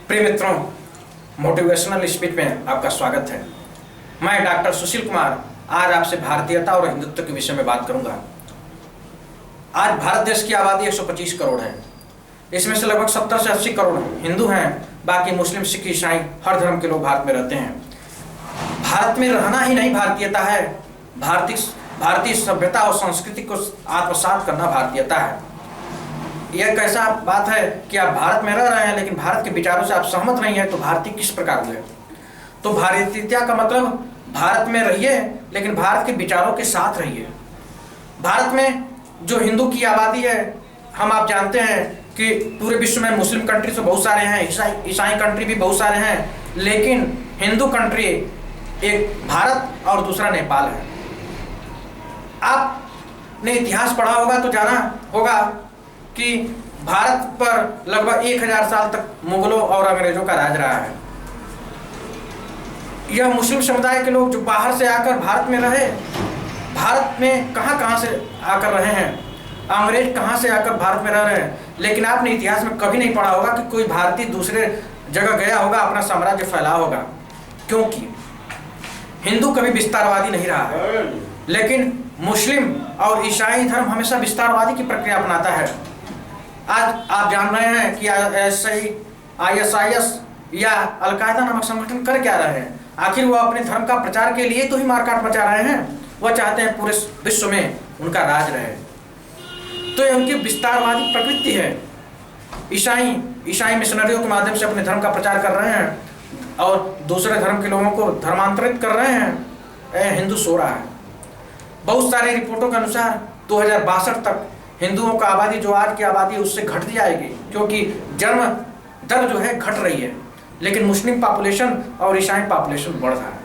प्रिय मित्रों, motivational speech में आपका स्वागत है। मैं डॉक्टर सुशील कुमार आज आपसे भारतीयता और हिंदुत्व के विषय में बात करूंगा। आज भारत देश की आबादी 125 करोड़ है। इसमें से लगभग 70 से 80 करोड़ हिंदू हैं, बाकी मुस्लिम, सिख, ईसाई हर धर्म के लोग भारत में रहते हैं। भारत में रहना ही नहीं भारतीयता है, भारतीय सभ्यता और संस्कृति को आत्मसात करना भारतीयता है। यह कैसा बात है कि आप भारत में रह रहे हैं लेकिन भारत के विचारों से आप सहमत नहीं है, तो भारतीय किस प्रकार हुए? तो भारतीयता का मतलब भारत में रहिए लेकिन भारत के विचारों के साथ रहिए। भारत में जो हिंदू की आबादी है, आप जानते हैं कि पूरे विश्व में मुस्लिम कंट्री तो बहुत सारे हैं, ईसाई कंट्री भी बहुत सारे हैं, लेकिन हिंदू कंट्री एक भारत और दूसरा नेपाल है। आपने इतिहास पढ़ा होगा तो जाना होगा कि भारत पर लगभग 1000 साल तक मुगलों और अंग्रेजों का राज रहा है। यह मुस्लिम समुदाय के लोग जो बाहर से आकर भारत में रहे, भारत में कहां से आकर रहे हैं, अंग्रेज कहां से आकर भारत में रह रहे हैं, लेकिन आपने इतिहास में कभी नहीं पढ़ा होगा कि कोई भारतीय दूसरे जगह गया होगा, अपना साम्राज्य फैला होगा। क्योंकि हिंदू कभी विस्तारवादी नहीं रहा है, लेकिन मुस्लिम और ईसाई धर्म हमेशा विस्तारवादी की प्रक्रिया अपनाता है। आज आप जान रहे हैं कि ISIS या अलकायदा नामक संगठन कर क्या रहे हैं? आखिर वो अपने धर्म का प्रचार के लिए तो ही मारकाट मचा रहे हैं। वह चाहते हैं पूरे विश्व में उनका राज रहे, तो ये उनकी विस्तारवादी प्रवृत्ति है। ईसाई मिशनरियों के माध्यम से अपने धर्म का प्रचार कर रहे हैं और दूसरे धर्म के लोगों को धर्मांतरित कर रहे हैं। हिंदू सो रहा है। बहुत सारी रिपोर्टों के अनुसार 2062 तक हिंदुओं का आबादी, जो आज की आबादी है, उससे घट जाएगी, क्योंकि जन्म दर जो है घट रही है, लेकिन मुस्लिम पॉपुलेशन और ईसाई पॉपुलेशन बढ़ रहा है।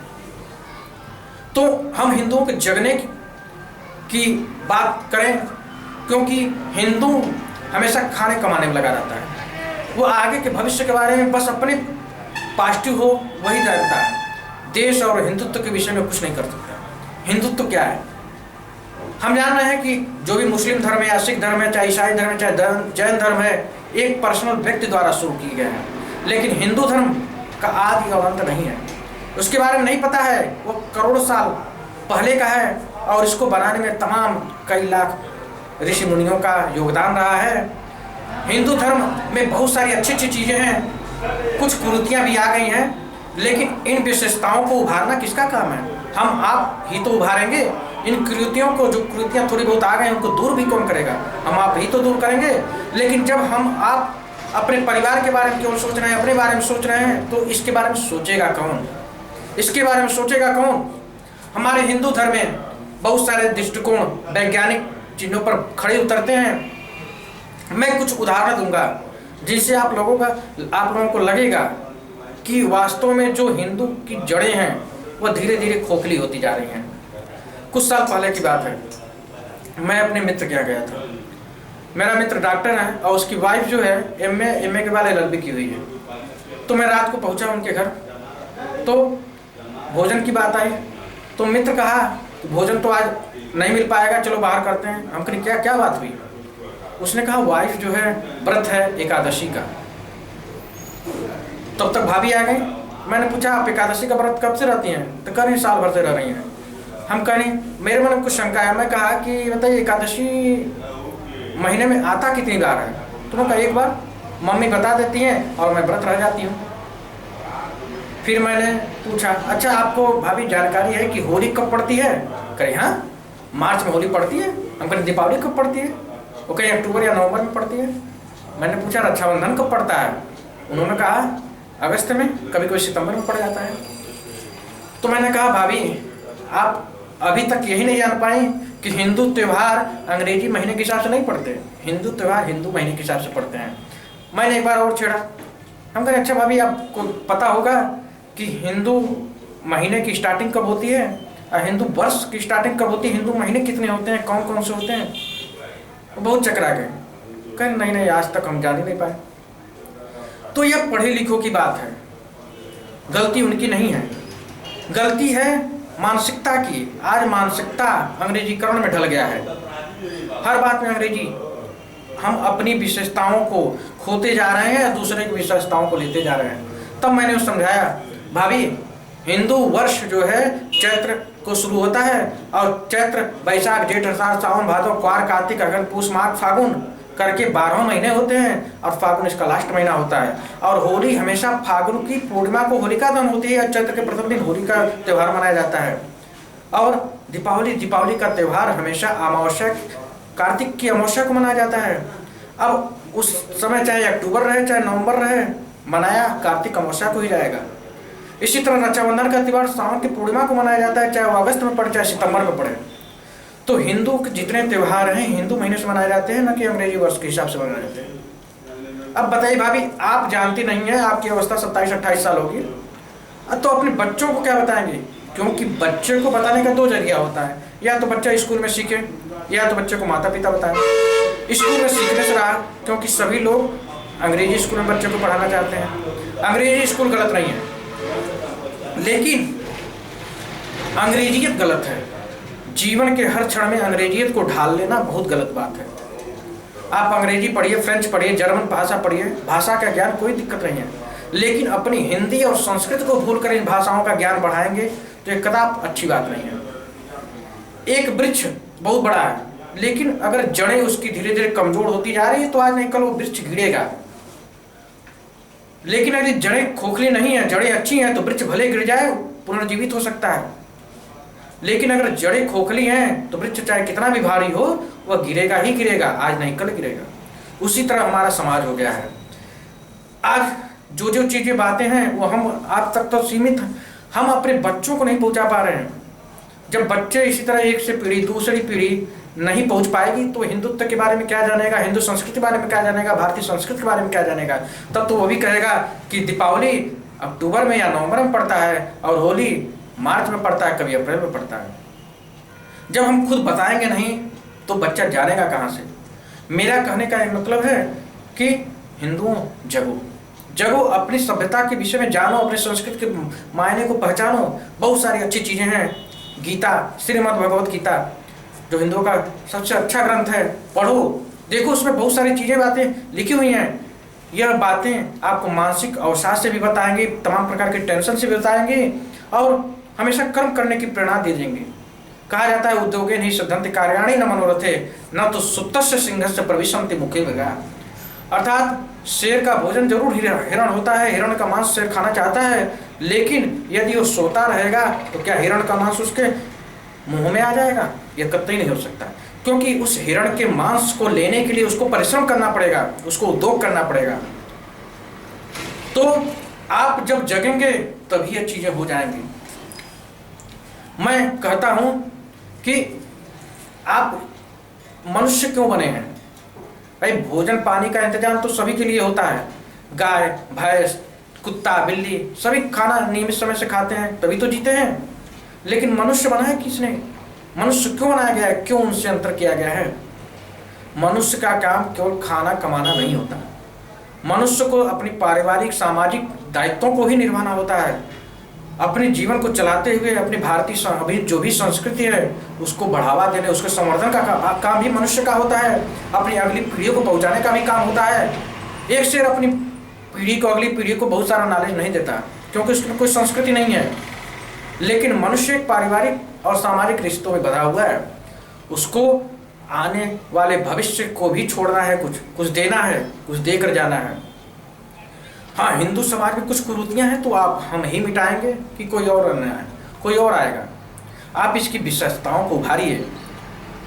तो हम हिंदुओं के जगने की बात करें, क्योंकि हिंदू हमेशा खाने कमाने में लगा रहता है। वो आगे के भविष्य के बारे में बस अपने पॉजिटिव हो वही जानता है। देश और हिंदुत्व के विषय में कुछ नहीं कर सकता। हिंदुत्व क्या है? हम जान रहे हैं कि जो भी मुस्लिम धर्म है या सिख धर्म है, चाहे ईसाई धर्म है, चाहे जैन धर्म है, एक पर्सनल व्यक्ति द्वारा शुरू किए गए हैं। लेकिन हिंदू धर्म का आदि और अंत नहीं है, उसके बारे में नहीं पता है। वो करोड़ों साल पहले का है और इसको बनाने में तमाम कई लाख ऋषि मुनियों का योगदान रहा है। हिंदू धर्म में बहुत सारी अच्छी अच्छी चीज़ें हैं, कुछ कुरीतियाँ भी आ गई हैं, लेकिन इन विशेषताओं को उभारना किसका काम है? हम आप ही तो उभारेंगे। इन कुरीतियों को, जो कुरीतियाँ थोड़ी बहुत आ गए उनको दूर भी कौन करेगा? हम आप ही तो दूर करेंगे। लेकिन जब हम आप अपने परिवार के बारे में केवल सोच रहे हैं, अपने बारे में सोच रहे हैं, तो इसके बारे में सोचेगा कौन? इसके बारे में सोचेगा कौन? हमारे हिंदू धर्म में बहुत सारे दृष्टिकोण वैज्ञानिक चिन्हों पर खड़े उतरते हैं। मैं कुछ उदाहरण दूंगा जिससे आप लोगों को लगेगा कि वास्तव में जो हिंदू की जड़ें हैं वह धीरे धीरे खोखली होती जा रही हैं। कुछ साल पहले की बात है, मैं अपने मित्र के यहाँ गया था। मेरा मित्र डॉक्टर है और उसकी वाइफ जो है MA के बाद LLB की हुई है। तो मैं रात को पहुँचा उनके घर, तो भोजन की बात आई, तो मित्र कहा भोजन तो आज नहीं मिल पाएगा, चलो बाहर करते हैं। हम कहें क्या बात हुई? उसने कहा वाइफ जो है व्रत है एकादशी का। तब तक भाभी आ गई। मैंने पूछा आप एकादशी का व्रत कब से रहती हैं? तो कह रही साल भर से रह रही हैं। हम कहें मेरे मन में कुछ शंका है। मैं कहा कि बताइए एकादशी महीने में आता कितनी बार है? तो मैं कहा एक बार, मम्मी बता देती हैं और मैं व्रत रह जाती हूँ। फिर मैंने पूछा अच्छा आपको भाभी जानकारी है कि होली कब पड़ती है? कहे हाँ, मार्च में होली पड़ती है। हम कहें दीपावली कब पड़ती है? वो कहीं अक्टूबर या नवंबर में पड़ती है। मैंने पूछा रक्षाबंधन कब पड़ता है? उन्होंने कहा अगस्त में, कभी कभी सितंबर में पड़ जाता है। तो मैंने कहा भाभी आप अभी तक यही नहीं जान पाए कि हिंदू त्यौहार अंग्रेजी महीने के हिसाब से नहीं पड़ते, हिंदू त्यौहार हिंदू महीने के हिसाब से पड़ते हैं। मैंने एक बार और छेड़ा। हम कहें अच्छा भाभी आपको पता होगा कि हिंदू महीने की स्टार्टिंग कब होती है और हिंदू वर्ष की स्टार्टिंग कब होती है? हिंदू महीने कितने होते हैं, कौन कौन से होते हैं? वो बहुत चकरा गए। कहें नहीं आज तक हम जान ही नहीं पाए। तो यह पढ़े लिखों की बात है, गलती उनकी नहीं है, गलती है मानसिकता की। आज मानसिकता अंग्रेजीकरण में ढल गया है, हर बात में अंग्रेजी। हम अपनी विशेषताओं को खोते जा रहे हैं या दूसरे की विशेषताओं को लेते जा रहे हैं। तब मैंने उसको समझाया, भाभी हिंदू वर्ष जो है चैत्र को शुरू होता है और चैत्र बैसाख जेठ आषाढ़ सावन भादो क्वार कार्तिक अगन पूष माघ फागुन करके 12 महीने होते हैं और फागुन इसका लास्ट महीना होता है। और होली हमेशा फागुन की पूर्णिमा को होलिका दहन होती है और चैत्र के प्रथम दिन होली का त्यौहार मनाया जाता है। और दीपावली का त्यौहार हमेशा अमावस्या कार्तिक की अमावस्या को मनाया जाता है। अब उस समय चाहे अक्टूबर रहे चाहे नवंबर रहे, मनाया कार्तिक अमावस्या को ही जाएगा। इसी तरह रक्षाबंधन का त्यौहार सावन की पूर्णिमा को मनाया जाता है, चाहे वो अगस्त में पड़े चाहे सितंबर में पड़े। तो हिंदू के जितने त्यौहार हैं हिंदू महीने से मनाए जाते हैं, न कि अंग्रेजी वर्ष के हिसाब से मनाए जाते हैं। अब बताइए भाभी, आप जानती नहीं है, आपकी अवस्था 27-28 साल होगी, तो अपने बच्चों को क्या बताएंगे? क्योंकि बच्चे को बताने का 2 जरिया होता है, या तो बच्चा स्कूल में सीखे या तो बच्चे को माता पिता बताएं। स्कूल में सीखने से रहा, क्योंकि सभी लोग अंग्रेजी स्कूल में बच्चे को पढ़ाना चाहते हैं। अंग्रेजी स्कूल गलत नहीं है, लेकिन अंग्रेजियत गलत है। जीवन के हर क्षण में अंग्रेजियत को ढाल लेना बहुत गलत बात है। आप अंग्रेजी पढ़िए, फ्रेंच पढ़िए, जर्मन भाषा पढ़िए, भाषा का ज्ञान कोई दिक्कत नहीं है, लेकिन अपनी हिंदी और संस्कृत को भूलकर इन भाषाओं का ज्ञान बढ़ाएंगे तो ये कदाप अच्छी बात नहीं है। एक वृक्ष बहुत बड़ा है, लेकिन अगर जड़ें उसकी धीरे धीरे कमजोर होती जा रही है तो आज नहीं कल वो वृक्ष गिरेगा। लेकिन यदि जड़ें खोखली नहीं है, जड़ें अच्छी हैं, तो वृक्ष भले गिर जाए पुनर्जीवित हो सकता है। लेकिन अगर जड़ें खोखली हैं तो वृक्ष चाहे कितना भी भारी हो वह गिरेगा ही गिरेगा, आज नहीं कल गिरेगा। उसी तरह हमारा समाज हो गया है। आज जो जो चीजें बातें हैं वो हम आप तक तो सीमित, हम अपने बच्चों को नहीं पहुंचा पा रहे हैं। जब बच्चे इसी तरह एक से पीढ़ी दूसरी पीढ़ी नहीं पहुंच पाएगी तो हिंदुत्व के बारे में क्या जानेगा, हिंदू संस्कृति के बारे में क्या जानेगा, भारतीय संस्कृति के बारे में क्या जानेगा। तब तो वो भी कहेगा कि दीपावली अक्टूबर में या नवंबर में पड़ता है और होली मार्च में पड़ता है, कभी अप्रैल में पड़ता है। जब हम खुद बताएंगे नहीं तो बच्चा जानेगा कहाँ से। मेरा कहने का एक मतलब है कि हिंदुओं जगो, अपनी सभ्यता के विषय में जानो, अपने संस्कृति के मायने को पहचानो। बहुत सारी अच्छी चीजें हैं। गीता, श्रीमद् भगवत गीता जो हिंदुओं का सबसे अच्छा ग्रंथ है, पढ़ो, देखो, उसमें बहुत सारी चीजें बातें लिखी हुई हैं। यह बातें आपको मानसिक अवसाद से भी बताएंगे, तमाम प्रकार के टेंशन से भी बताएंगे और हमेशा कर्म करने की प्रेरणा दे देंगे। कहा जाता है उद्योगे नहीं सिद्धंति कार्याणि न मनोरथे न तो सुप्तस्य सिंहस्य प्रविशन्ति मुखे विगा। अर्थात शेर का भोजन जरूर हिरण होता है, हिरण का मांस शेर खाना चाहता है, लेकिन यदि वो सोता रहेगा तो क्या हिरण का मांस उसके मुंह में आ जाएगा? यह कतई नहीं हो सकता, क्योंकि उस हिरण के मांस को लेने के लिए उसको परिश्रम करना पड़ेगा, उसको उद्योग करना पड़ेगा। तो आप जब जगेंगे तभी ये चीजें हो जाएंगी। मैं कहता हूं कि आप मनुष्य क्यों बने हैं? भाई भोजन पानी का इंतजाम तो सभी के लिए होता है। गाय भैंस कुत्ता बिल्ली सभी खाना नियमित समय से खाते हैं, तभी तो जीते हैं। लेकिन मनुष्य बना है किसने? मनुष्य क्यों बनाया गया है? क्यों उनसे अंतर किया गया है? मनुष्य का काम केवल खाना कमाना नहीं होता। मनुष्य को अपनी पारिवारिक सामाजिक दायित्वों को ही निभाना होता है। अपने जीवन को चलाते हुए अपनी भारतीय जो भी संस्कृति है उसको बढ़ावा देने, उसके संवर्धन का काम भी मनुष्य का होता है। अपनी अगली पीढ़ियों को पहुंचाने का भी काम होता है। एक शेर अपनी पीढ़ी को अगली पीढ़ी को बहुत सारा नॉलेज नहीं देता, क्योंकि उसमें कोई संस्कृति नहीं है। लेकिन मनुष्य एक पारिवारिक और सामाजिक रिश्तों में बंधा हुआ है। उसको आने वाले भविष्य को भी छोड़ना है, कुछ देना है, कुछ देकर जाना है। हाँ, हिंदू समाज में कुछ कुरीतियां हैं तो आप हम ही मिटाएंगे कि कोई और नया है, कोई और आएगा। आप इसकी विशेषताओं को उभारिए,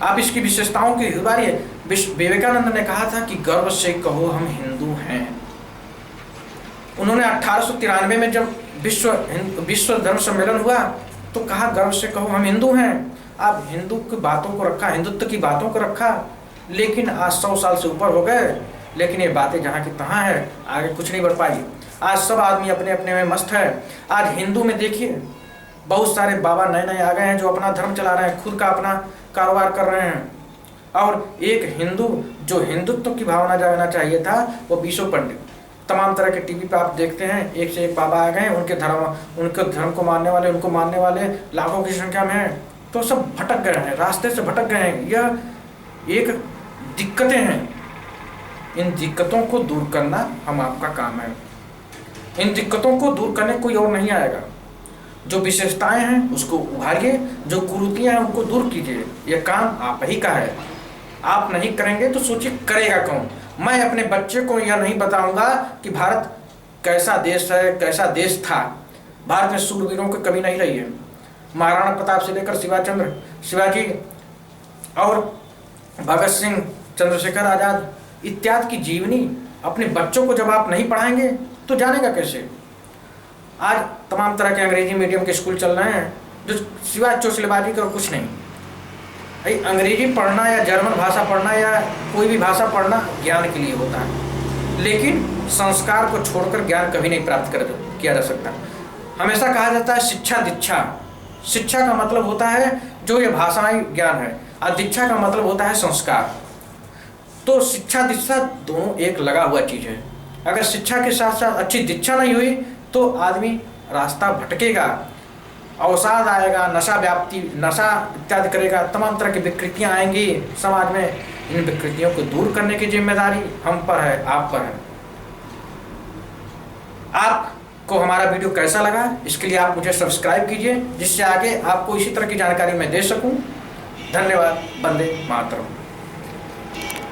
आप इसकी विशेषताओं की उभारिए। विवेकानंद ने कहा था कि गर्व से कहो हम हिंदू हैं। उन्होंने 1893 में जब विश्व धर्म सम्मेलन हुआ तो कहा गर्व से कहो हम हिंदू हैं। आप हिंदू की बातों को रखा, हिंदुत्व की बातों को रखा, लेकिन आज 100 साल से ऊपर हो गए, लेकिन ये बातें जहाँ की तहाँ है, आगे कुछ नहीं बढ़ पाई। आज सब आदमी अपने अपने में मस्त है। आज हिंदू में देखिए बहुत सारे बाबा नए नए आ गए हैं जो अपना धर्म चला रहे हैं, खुद का अपना कारोबार कर रहे हैं। और एक हिंदू जो हिंदुत्व की भावना जगाना चाहिए था वो विश्व पंडित, तमाम तरह के टीवी पे आप देखते हैं, एक से एक बाबा आ गए हैं। उनके धर्म को मानने वाले, उनको मानने वाले लाखों की संख्या में हैं। तो सब भटक गए हैं, रास्ते से भटक गए हैं। यह एक दिक्कतें हैं। इन दिक्कतों को दूर करना हम आपका काम है। इन दिक्कतों को दूर करने कोई और नहीं आएगा। जो विशेषताएं हैं उसको उभारिए, जो कुरीतियां हैं उनको दूर कीजिए। यह काम आप ही का है। आप नहीं करेंगे तो सोचिए करेगा कौन। मैं अपने बच्चे को यह नहीं बताऊंगा कि भारत कैसा देश है, कैसा देश था। भारत में शूरवीरों की कमी नहीं रही है। महाराणा प्रताप से लेकर शिवाजी और भगत सिंह, चंद्रशेखर आजाद इत्यादि की जीवनी अपने बच्चों को जब आप नहीं पढ़ाएंगे तो जानेगा कैसे। आज तमाम तरह के अंग्रेजी मीडियम के स्कूल चल रहे हैं जो सिवाय चोचलेबाजी का कुछ नहीं। भाई अंग्रेजी पढ़ना या जर्मन भाषा पढ़ना या कोई भी भाषा पढ़ना ज्ञान के लिए होता है, लेकिन संस्कार को छोड़कर ज्ञान कभी नहीं प्राप्त किया जा सकता। हमेशा कहा जाता है शिक्षा दीक्षा। शिक्षा का मतलब होता है जो ये भाषाई ज्ञान है, और दीक्षा का मतलब होता है संस्कार। तो शिक्षा दीक्षा दोनों एक लगा हुआ चीज़ है। अगर शिक्षा के साथ साथ अच्छी दीक्षा नहीं हुई तो आदमी रास्ता भटकेगा, अवसाद आएगा, नशा इत्यादि करेगा, तमाम तरह की विकृतियाँ आएंगी समाज में। इन विकृतियों को दूर करने की जिम्मेदारी हम पर है, आप पर है। आपको हमारा वीडियो कैसा लगा इसके लिए आप मुझे सब्सक्राइब कीजिए, जिससे आगे आपको इसी तरह की जानकारी मैं दे सकूं। धन्यवाद। वंदे मातरम।